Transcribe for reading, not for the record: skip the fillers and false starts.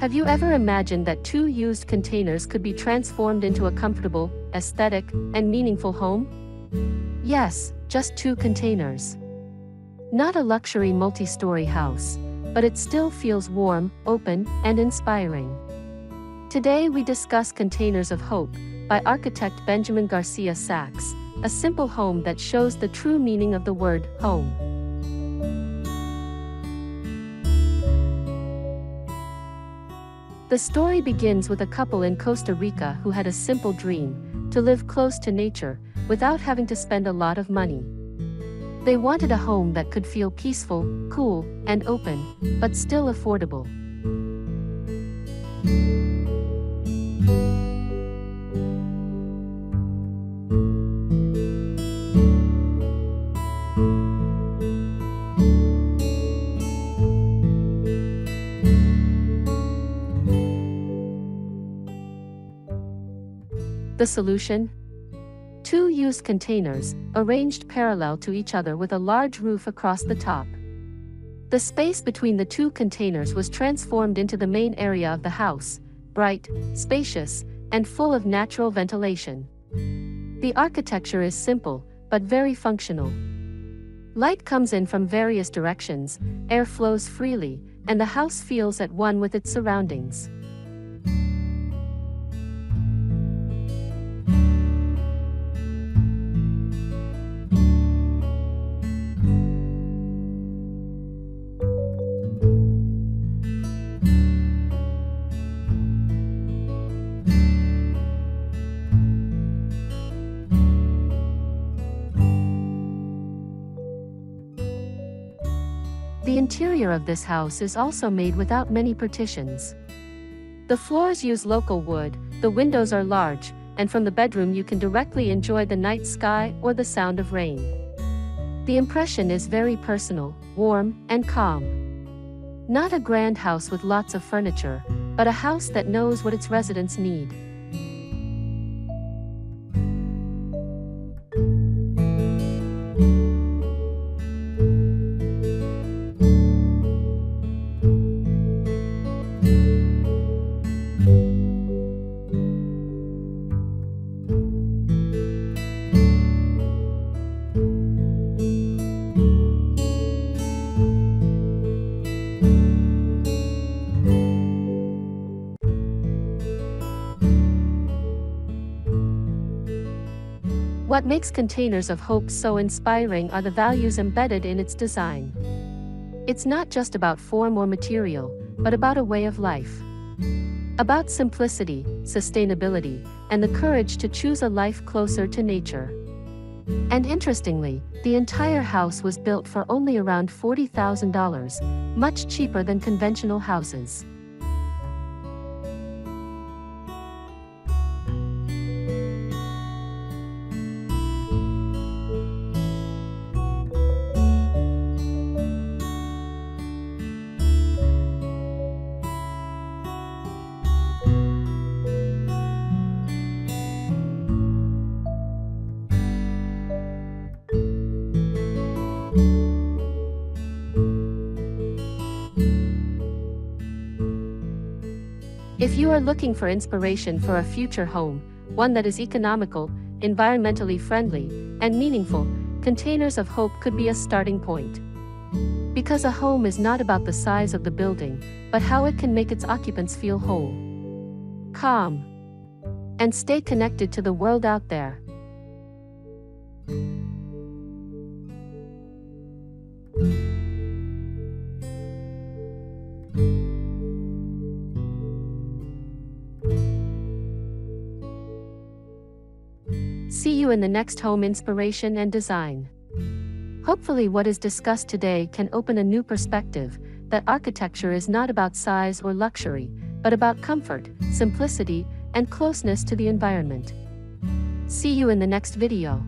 Have you ever imagined that 2 used containers could be transformed into a comfortable, aesthetic, and meaningful home? Yes, just 2 containers. Not a luxury multi-story house, but it still feels warm, open, and inspiring. Today we discuss Containers of Hope by architect Benjamin Garcia Saxe, a simple home that shows the true meaning of the word home. The story begins with a couple in Costa Rica who had a simple dream: to live close to nature, without having to spend a lot of money. They wanted a home that could feel peaceful, cool, and open, but still affordable. The solution? 2 used containers, arranged parallel to each other with a large roof across the top. The space between the 2 containers was transformed into the main area of the house, bright, spacious, and full of natural ventilation. The architecture is simple, but very functional. Light comes in from various directions, air flows freely, and the house feels at one with its surroundings. The interior of this house is also made without many partitions. The floors use local wood, the windows are large, and from the bedroom you can directly enjoy the night sky or the sound of rain. The impression is very personal, warm, and calm. Not a grand house with lots of furniture, but a house that knows what its residents need. What makes Containers of Hope so inspiring are the values embedded in its design. It's not just about form or material, but about a way of life. About simplicity, sustainability, and the courage to choose a life closer to nature. And interestingly, the entire house was built for only around $40,000, much cheaper than conventional houses. If you are looking for inspiration for a future home, one that is economical, environmentally friendly, and meaningful, Containers of Hope could be a starting point. Because a home is not about the size of the building, but how it can make its occupants feel whole, calm, and stay connected to the world out there. See you in the next home inspiration and design. Hopefully what is discussed today can open a new perspective, that architecture is not about size or luxury, but about comfort, simplicity, and closeness to the environment. See you in the next video.